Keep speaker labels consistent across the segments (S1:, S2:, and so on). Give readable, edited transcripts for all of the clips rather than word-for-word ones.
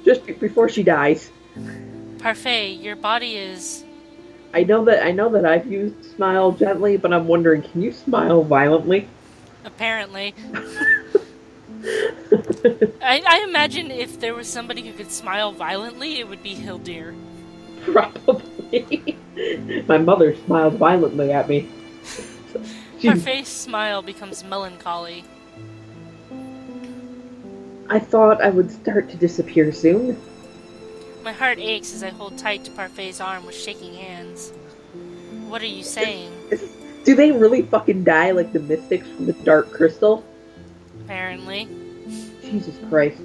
S1: Just before she dies.
S2: Parfait, your body is...
S1: I know that I've used smile gently, but I'm wondering, can you smile violently?
S2: apparently... I imagine if there was somebody who could smile violently, it would be Hildir.
S1: Probably. My mother smiled violently at me. She,
S2: Parfait's smile becomes melancholy.
S1: I thought I would start to disappear soon.
S2: My heart aches as I hold tight to Parfait's arm with shaking hands. What are you saying?
S1: Do they really fucking die like the mystics from the Dark Crystal?
S2: Apparently.
S1: Jesus Christ.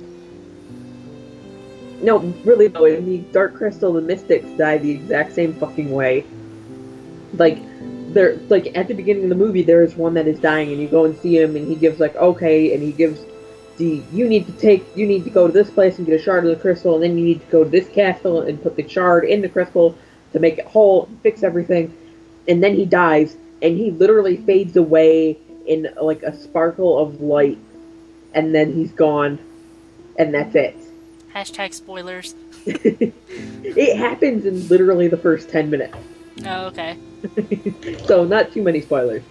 S1: No, really though, in the Dark Crystal, the mystics die the exact same fucking way. Like, they're like at the beginning of the movie, there is one that is dying, and you go and see him, and he gives like okay, and he gives you need to go to this place and get a shard of the crystal, and then you need to go to this castle and put the shard in the crystal to make it whole, fix everything, and then he dies, and he literally fades away in like a sparkle of light, and then he's gone, and that's it.
S2: Hashtag spoilers.
S1: It happens in literally the first 10 minutes.
S2: Oh, okay.
S1: So not too many spoilers.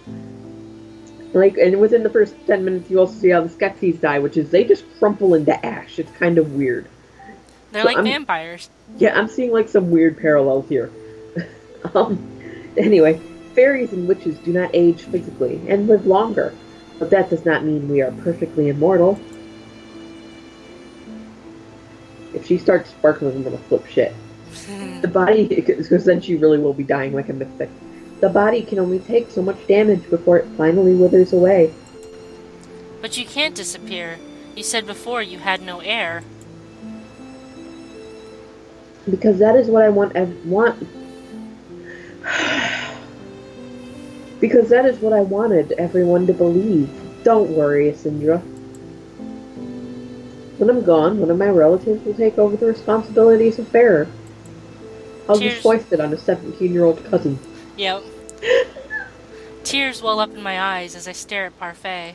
S1: Like, and within the first 10 minutes, you also see how the Skeksis die, which is they just crumple into ash. It's kind of weird.
S2: They're
S1: So
S2: like vampires.
S1: yeah, I'm seeing like some weird parallels here. um, anyway, fairies and witches do not age physically and live longer, but that does not mean we are perfectly immortal. If she starts sparkling, I'm gonna flip shit. The body, because then she really will be dying like a mystic. The body can only take so much damage before it finally withers away.
S2: But you can't disappear. You said before you had no air.
S1: Because that is what I want. Because that is what I wanted everyone to believe. Don't worry, Sindra. When I'm gone, one of my relatives will take over the responsibilities of bearer. I'll just foist it on a 17-year-old cousin.
S2: Yep. Tears well up in my eyes as I stare at Parfait.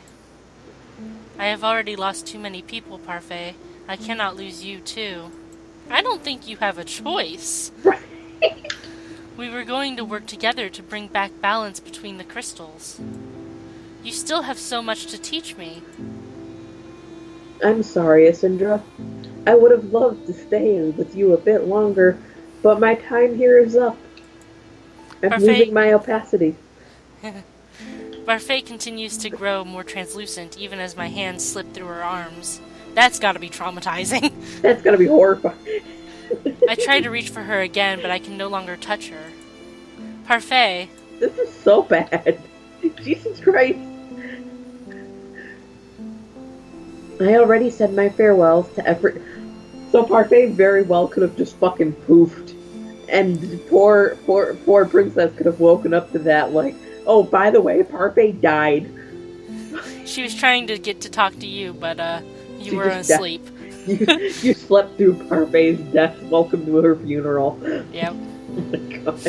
S2: I have already lost too many people, Parfait. I cannot lose you, too. I don't think you have a choice. We were going to work together to bring back balance between the crystals. You still have so much to teach me.
S1: I'm sorry, Asindra. I would have loved to stay with you a bit longer, but my time here is up. I'm losing my opacity.
S2: Parfait continues to grow more translucent even as my hands slip through her arms. That's gotta be traumatizing.
S1: That's gotta be horrifying.
S2: I try to reach for her again, but I can no longer touch her. Parfait.
S1: This is so bad. Jesus Christ. I already said my farewells to every... So Parfait very well could have just fucking poofed. And poor Princess could have woken up to that, like, oh, by the way, Parfait died.
S2: She was trying to get to talk to you, but, you were asleep.
S1: You slept through Parfait's death. Welcome to her funeral.
S2: Yep.
S1: Oh my god.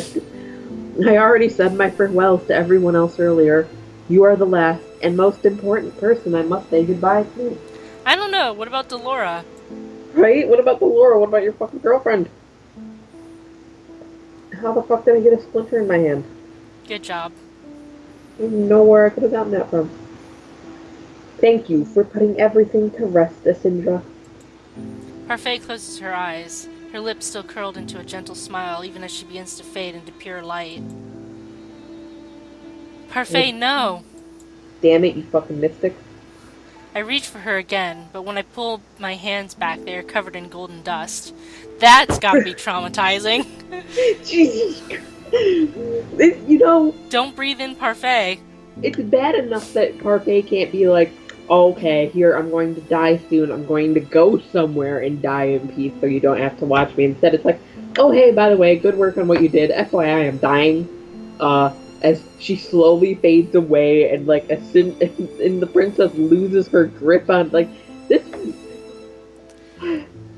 S1: I already said my farewells to everyone else earlier. You are the last and most important person I must say goodbye to.
S2: I don't know. What about Delora?
S1: Right? What about Delora? What about your fucking girlfriend? How the fuck did I get a splinter in my hand?
S2: Good job.
S1: I don't know where I could have gotten that from. Thank you for putting everything to rest, Asindra.
S2: Parfait closes her eyes, her lips still curled into a gentle smile even as she begins to fade into pure light. Parfait, no!
S1: Damn it, you fucking mystic.
S2: I reach for her again, but when I pull my hands back, they are covered in golden dust. That's gotta be traumatizing.
S1: Jesus Christ. You know...
S2: Don't breathe in Parfait.
S1: It's bad enough that Parfait can't be like, oh, okay, here, I'm going to die soon. I'm going to go somewhere and die in peace so you don't have to watch me. Instead, it's like, oh, hey, by the way, good work on what you did. FYI, I'm dying. As she slowly fades away and, like, and the princess loses her grip on, like, this...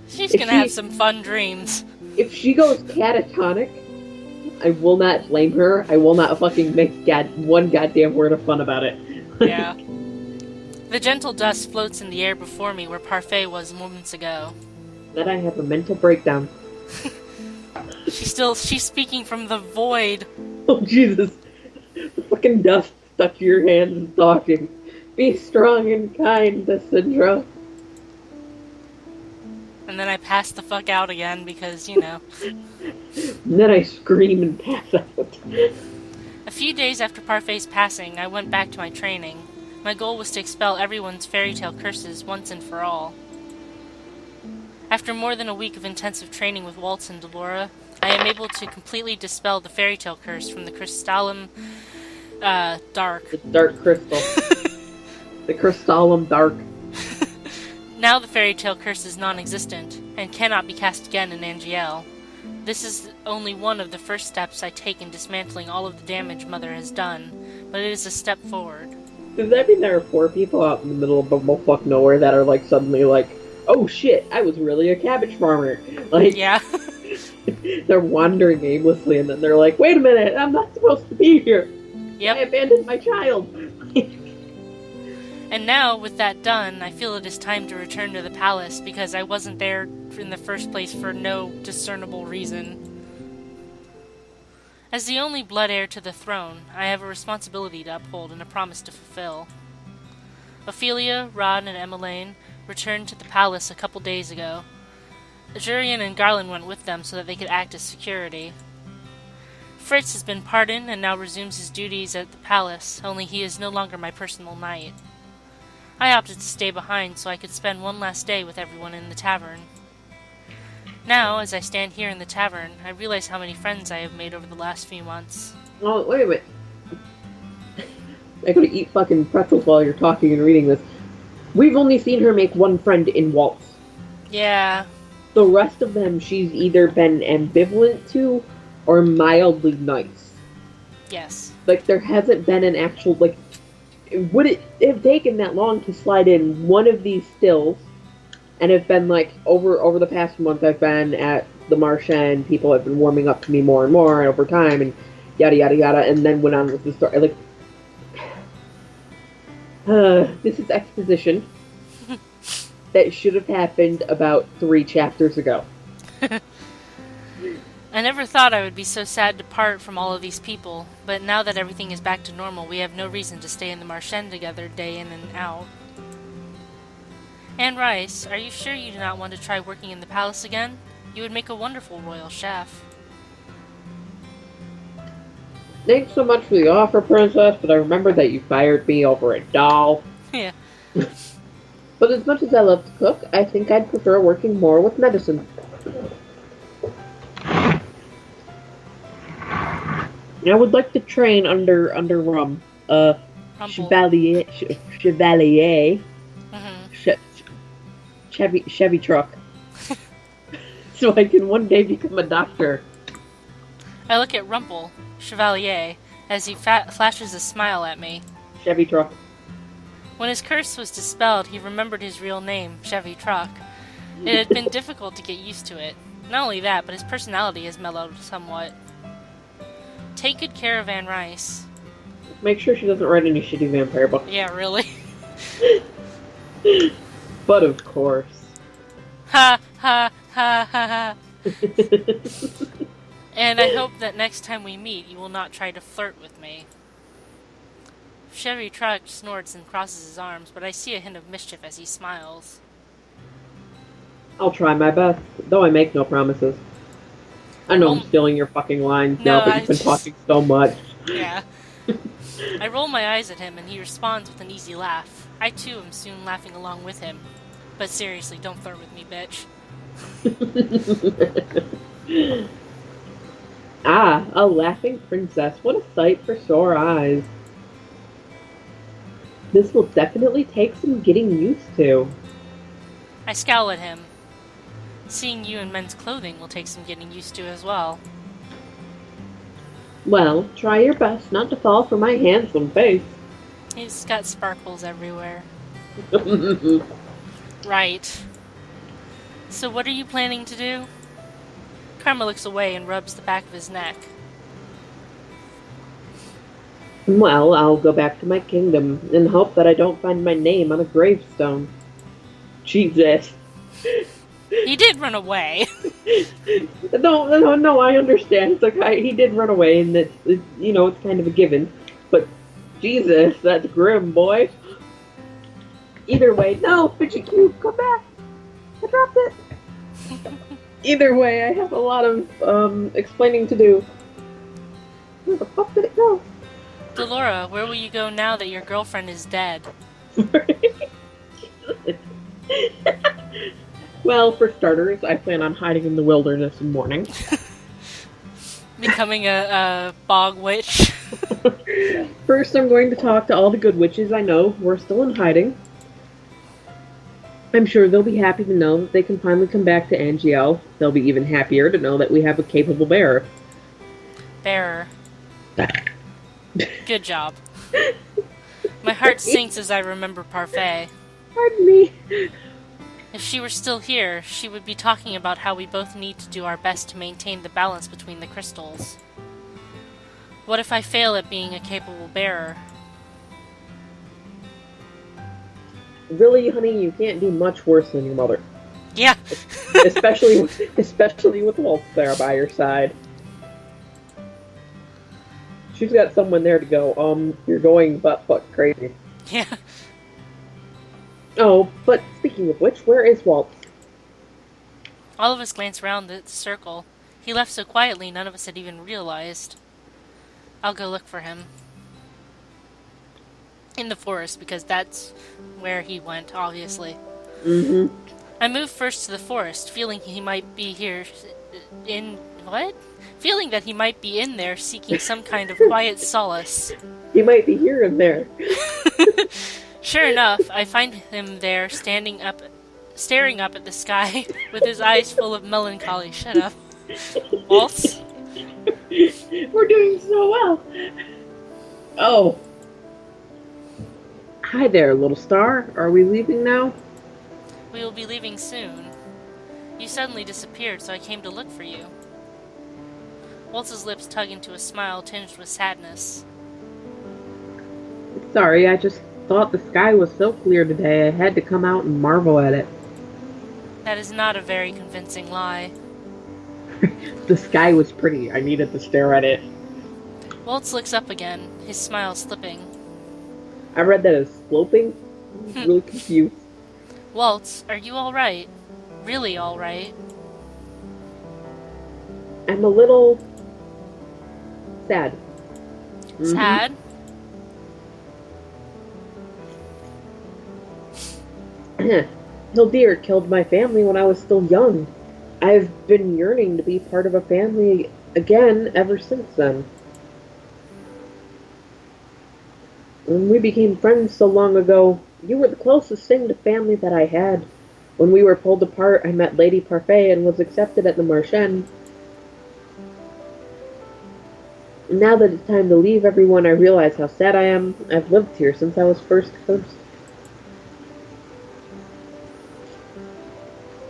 S2: She's gonna have some fun dreams.
S1: If she goes catatonic, I will not blame her. I will not fucking make one goddamn word of fun about it.
S2: Yeah. The gentle dust floats in the air before me where Parfait was moments ago.
S1: Then I have a mental breakdown.
S2: She's speaking from the void.
S1: Oh, Jesus. The fucking dust stuck to your hands and talking. Be strong and kind, Cassandra.
S2: And then I pass the fuck out again because, you know.
S1: And then I scream and pass out.
S2: A few days after Parfai's passing, I went back to my training. My goal was to expel everyone's fairy tale curses once and for all. After more than a week of intensive training with Waltz and Delora, I am able to completely dispel the fairy tale curse from the Crystallum Dark.
S1: The dark crystal. The Crystallum Dark.
S2: Now the fairy tale curse is non-existent, and cannot be cast again in Angiel. This is only one of the first steps I take in dismantling all of the damage Mother has done, but it is a step forward.
S1: Does that mean there are 4 people out in the middle of bumblefuck nowhere that are like suddenly like, oh shit, I was really a cabbage farmer? Like,
S2: yeah.
S1: They're wandering aimlessly and then they're like, wait a minute, I'm not supposed to be here.
S2: Yep.
S1: I abandoned my child.
S2: And now, with that done, I feel it is time to return to the palace because I wasn't there in the first place for no discernible reason. As the only blood heir to the throne, I have a responsibility to uphold and a promise to fulfill. Ophelia, Rod, and Emmeline returned to the palace a couple days ago. Jurian and Garland went with them so that they could act as security. Fritz has been pardoned and now resumes his duties at the palace, only he is no longer my personal knight. I opted to stay behind so I could spend one last day with everyone in the tavern. Now, as I stand here in the tavern, I realize how many friends I have made over the last few months.
S1: Oh, wait a minute. I gotta eat fucking pretzels while you're talking and reading this. We've only seen her make one friend in Waltz.
S2: Yeah.
S1: The rest of them she's either been ambivalent to or mildly nice.
S2: Yes.
S1: Like, there hasn't been an actual, like... Would it have taken that long to slide in one of these stills and have been like, over the past month I've been at the Marchand, people have been warming up to me more and more over time, and yada yada yada, and then went on with the story. Like, this is exposition that should have happened about 3 chapters ago.
S2: I never thought I would be so sad to part from all of these people, but now that everything is back to normal, we have no reason to stay in the Marchand together day in and out. Anne Rice, are you sure you do not want to try working in the palace again? You would make a wonderful royal chef.
S1: Thanks so much for the offer, Princess, but I remember that you fired me over a doll.
S2: Yeah.
S1: But as much as I love to cook, I think I'd prefer working more with medicine. I would like to train under Chevalier, Chevy truck, so I can one day become a doctor.
S2: I look at Rumple, Chevalier, as he flashes a smile at me.
S1: Chevy truck.
S2: When his curse was dispelled, he remembered his real name, Chevy Truck. It had been difficult to get used to it. Not only that, but his personality has mellowed somewhat. Take good care of Anne Rice.
S1: Make sure she doesn't write any shitty vampire books.
S2: Yeah, really.
S1: But of course.
S2: Ha ha ha ha ha. And I hope that next time we meet, you will not try to flirt with me. Chevy Truck snorts and crosses his arms, but I see a hint of mischief as he smiles.
S1: I'll try my best, though I make no promises. I know I'm stealing your fucking lines now, but you've been talking so much.
S2: Yeah. I roll my eyes at him, and he responds with an easy laugh. I, too, am soon laughing along with him. But seriously, don't flirt with me, bitch.
S1: Ah, a laughing princess. What a sight for sore eyes. This will definitely take some getting used to.
S2: I scowl at him. Seeing you in men's clothing will take some getting used to as well.
S1: Well, try your best not to fall for my handsome face.
S2: He's got sparkles everywhere. Right. So what are you planning to do? Karma looks away and rubs the back of his neck.
S1: Well, I'll go back to my kingdom and hope that I don't find my name on a gravestone. Jesus.
S2: He did run away.
S1: No, I understand. It's like he did run away, and it's kind of a given. But Jesus, that's grim, boy. Either way, no, Fidget Cube, come back. I dropped it. Either way, I have a lot of explaining to do. Where the fuck did it go?
S2: Delora, where will you go now that your girlfriend is dead?
S1: Well, for starters, I plan on hiding in the wilderness in mourning.
S2: Becoming a bog witch.
S1: First, I'm going to talk to all the good witches I know who are still in hiding. I'm sure they'll be happy to know that they can finally come back to Angiel. They'll be even happier to know that we have a capable bearer.
S2: Bearer. Good job. My heart sinks as I remember Parfait.
S1: Pardon me.
S2: If she were still here, she would be talking about how we both need to do our best to maintain the balance between the crystals. What if I fail at being a capable bearer?
S1: Really, honey, you can't do much worse than your mother.
S2: Yeah.
S1: especially with Walt there by your side. She's got someone there to go, you're going butt fuck crazy.
S2: Yeah.
S1: Oh, but speaking of which, where is Walt?
S2: All of us glanced around the circle. He left so quietly none of us had even realized. I'll go look for him. In the forest, because that's where he went, obviously.
S1: Mm-hmm.
S2: I moved first to the forest, feeling he might be here what? Feeling that he might be in there seeking some kind of quiet solace.
S1: He might be here and there.
S2: Sure enough, I find him there, staring up at the sky, with his eyes full of melancholy. Shut up. Waltz?
S1: We're doing so well. Oh. Hi there, little star. Are we leaving now?
S2: We will be leaving soon. You suddenly disappeared, so I came to look for you. Waltz's lips tug into a smile tinged with sadness.
S1: Sorry, I just thought the sky was so clear today I had to come out and marvel at it.
S2: That is not a very convincing lie.
S1: The sky was pretty. I needed to stare at it.
S2: Waltz looks up again, his smile slipping.
S1: I read that as sloping. I was really confused.
S2: Waltz, are you alright? Really alright?
S1: I'm a little sad.
S2: Sad?
S1: Hildir killed my family when I was still young. I've been yearning to be part of a family again ever since then. When we became friends so long ago, you were the closest thing to family that I had. When we were pulled apart, I met Lady Parfait and was accepted at the Marchen. Now that it's time to leave everyone, I realize how sad I am. I've lived here since I was first cursed.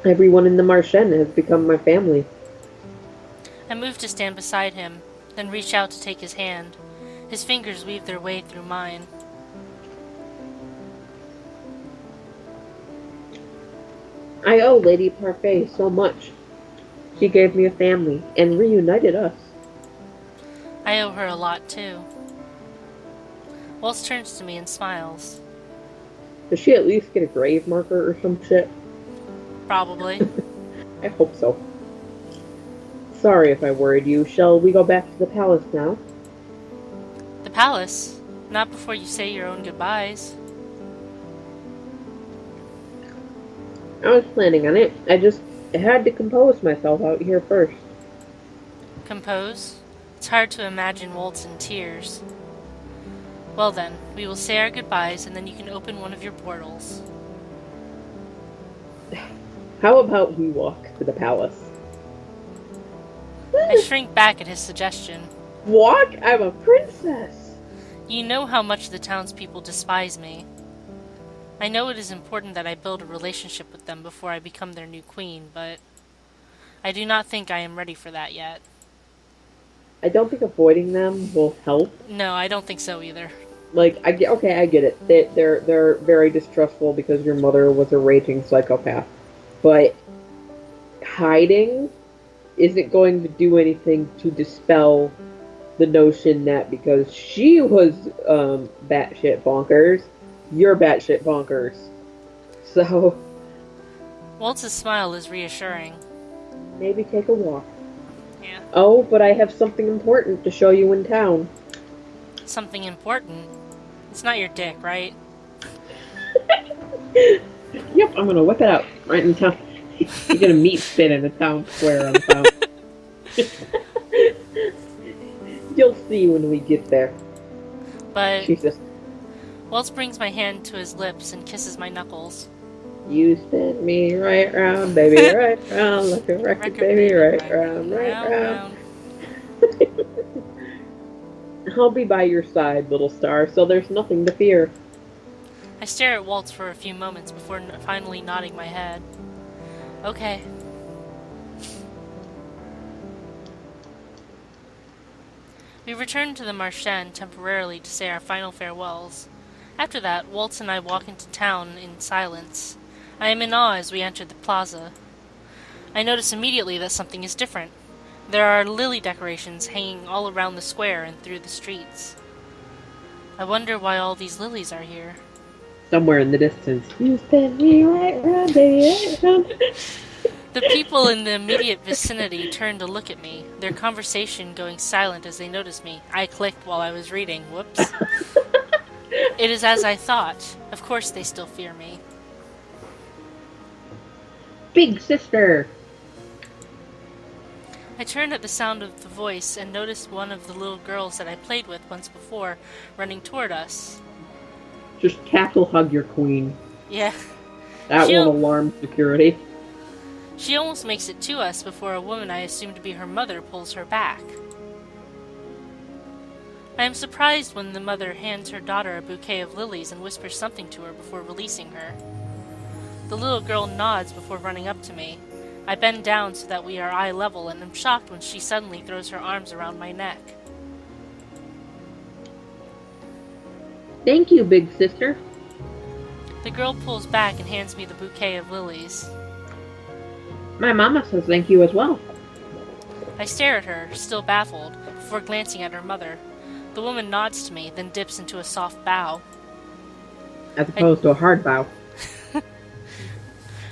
S1: Everyone in the Marchen has become my family.
S2: I moved to stand beside him, then reached out to take his hand. His fingers weaved their way through mine.
S1: I owe Lady Parfait so much. She gave me a family and reunited us.
S2: I owe her a lot, too. Waltz turns to me and smiles.
S1: Does she at least get a grave marker or some shit?
S2: Probably.
S1: I hope so. Sorry if I worried you. Shall we go back to the palace now?
S2: The palace? Not before you say your own goodbyes.
S1: I was planning on it. I just had to compose myself out here first.
S2: Compose? It's hard to imagine Waltz in tears. Well then, we will say our goodbyes and then you can open one of your portals.
S1: How about we walk to the palace?
S2: I shrink back at his suggestion.
S1: Walk? I'm a princess!
S2: You know how much the townspeople despise me. I know it is important that I build a relationship with them before I become their new queen, but I do not think I am ready for that yet.
S1: I don't think avoiding them will help.
S2: No, I don't think so either.
S1: Like, I get it. They're very distrustful because your mother was a raging psychopath. But hiding isn't going to do anything to dispel the notion that because she was batshit bonkers, you're batshit bonkers. So
S2: Waltz's smile is reassuring.
S1: maybe take a walk.
S2: Yeah.
S1: Oh, but I have something important to show you in town.
S2: Something important? It's not your dick, right?
S1: Yep, I'm gonna whip it out right in town. You're gonna meet spin in the town square on the town. You'll see when we get there.
S2: But
S1: Jesus.
S2: Waltz brings my hand to his lips and kisses my knuckles.
S1: You spin me right round, baby, right round, like a record, baby, right round, right round. I'll be by your side, little star, so there's nothing to fear.
S2: I stare at Waltz for a few moments before finally nodding my head. Okay. We returned to the Marchand temporarily to say our final farewells. After that, Waltz and I walk into town in silence. I am in awe as we enter the plaza. I notice immediately that something is different. There are lily decorations hanging all around the square and through the streets. I wonder why all these lilies are here.
S1: Somewhere in the distance. You spin me right round, baby, right round.
S2: The people in the immediate vicinity turn to look at me, their conversation going silent as they notice me. I clicked while I was reading. Whoops. It is as I thought. Of course they still fear me.
S1: Big sister!
S2: I turned at the sound of the voice and noticed one of the little girls that I played with once before running toward us.
S1: Just cackle hug your queen.
S2: Yeah.
S1: That won't alarm security.
S2: She almost makes it to us before a woman I assumed to be her mother pulls her back. I am surprised when the mother hands her daughter a bouquet of lilies and whispers something to her before releasing her. The little girl nods before running up to me. I bend down so that we are eye level and am shocked when she suddenly throws her arms around my neck.
S1: Thank you, big sister.
S2: The girl pulls back and hands me the bouquet of lilies.
S1: My mama says thank you as well.
S2: I stare at her, still baffled, before glancing at her mother. The woman nods to me, then dips into a soft bow.
S1: As opposed to a hard bow.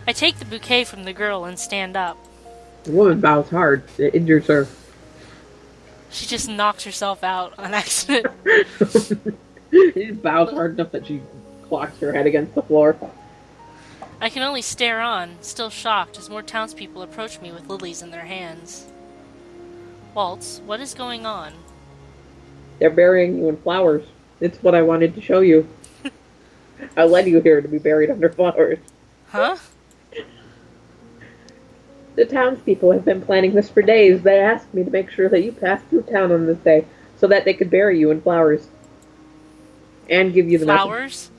S2: I take the bouquet from the girl and stand up.
S1: The woman bows hard. It injures her.
S2: She just knocks herself out on accident.
S1: She bows hard enough that she clocks her head against the floor.
S2: I can only stare on, still shocked, as more townspeople approach me with lilies in their hands. Waltz, what is going on?
S1: They're burying you in flowers. It's what I wanted to show you. I led you here to be buried under flowers.
S2: Huh?
S1: The townspeople have been planning this for days. They asked me to make sure that you passed through town on this day, so that they could bury you in flowers. And give you the
S2: flowers?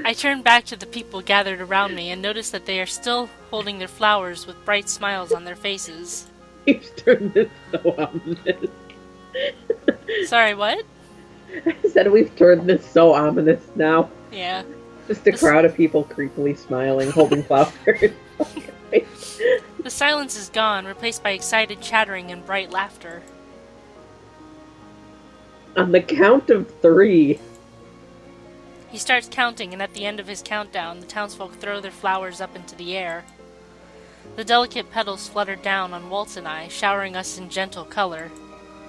S2: I turn back to the people gathered around me and notice that they are still holding their flowers with bright smiles on their faces.
S1: You've turned this so ominous.
S2: Sorry, what?
S1: I said we've turned this so ominous now.
S2: Yeah.
S1: Just a crowd of people creepily smiling, holding flowers.
S2: The silence is gone, replaced by excited chattering and bright laughter.
S1: On the count of 3.
S2: He starts counting, and at the end of his countdown, the townsfolk throw their flowers up into the air. The delicate petals flutter down on Waltz and I, showering us in gentle color.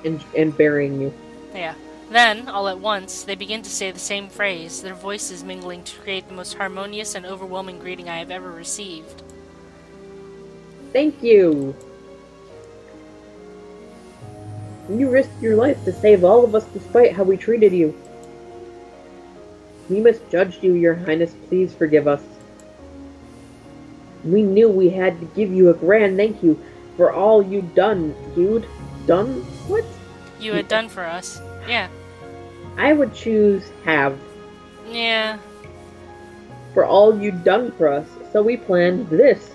S1: And burying you.
S2: Yeah. Then, all at once, they begin to say the same phrase, their voices mingling to create the most harmonious and overwhelming greeting I have ever received.
S1: Thank you. You risked your life to save all of us despite how we treated you. We misjudged you, Your Highness. Please forgive us. We knew we had to give you a grand thank you for all you'd done. You'd done? What?
S2: You had done for us. Yeah.
S1: I would choose have.
S2: Yeah.
S1: For all you'd done for us, so we planned this.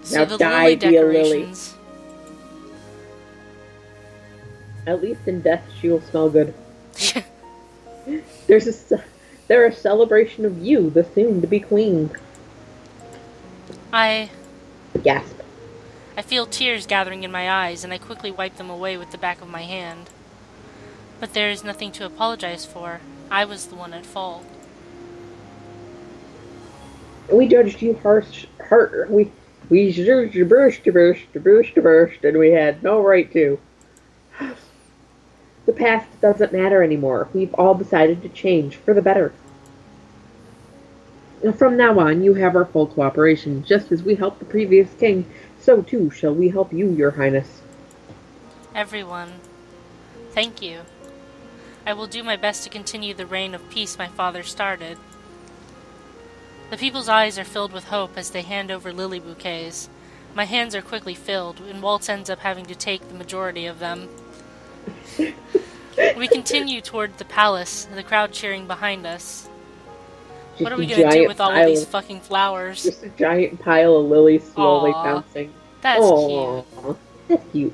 S2: So
S1: now
S2: the
S1: die,
S2: lily
S1: be a lily.
S2: decorations.
S1: At least in death, she will smell good. They're a celebration of you, the soon-to-be queen.
S2: I
S1: Gasp.
S2: feel tears gathering in my eyes, and I quickly wipe them away with the back of my hand. But there is nothing to apologize for. I was the one at fault.
S1: We judged you we judged you burst, and we had no right to. The past doesn't matter anymore. We've all decided to change for the better. From now on, you have our full cooperation. Just as we helped the previous king, so too shall we help you, your highness.
S2: Everyone, thank you. I will do my best to continue the reign of peace my father started. The people's eyes are filled with hope as they hand over lily bouquets. My hands are quickly filled, and Waltz ends up having to take the majority of them. We continue toward the palace, the crowd cheering behind us. What are we gonna do with all of these fucking flowers?
S1: Just a giant pile of lilies slowly
S2: Aww,
S1: bouncing.
S2: that's
S1: Aww,
S2: cute.
S1: that's cute.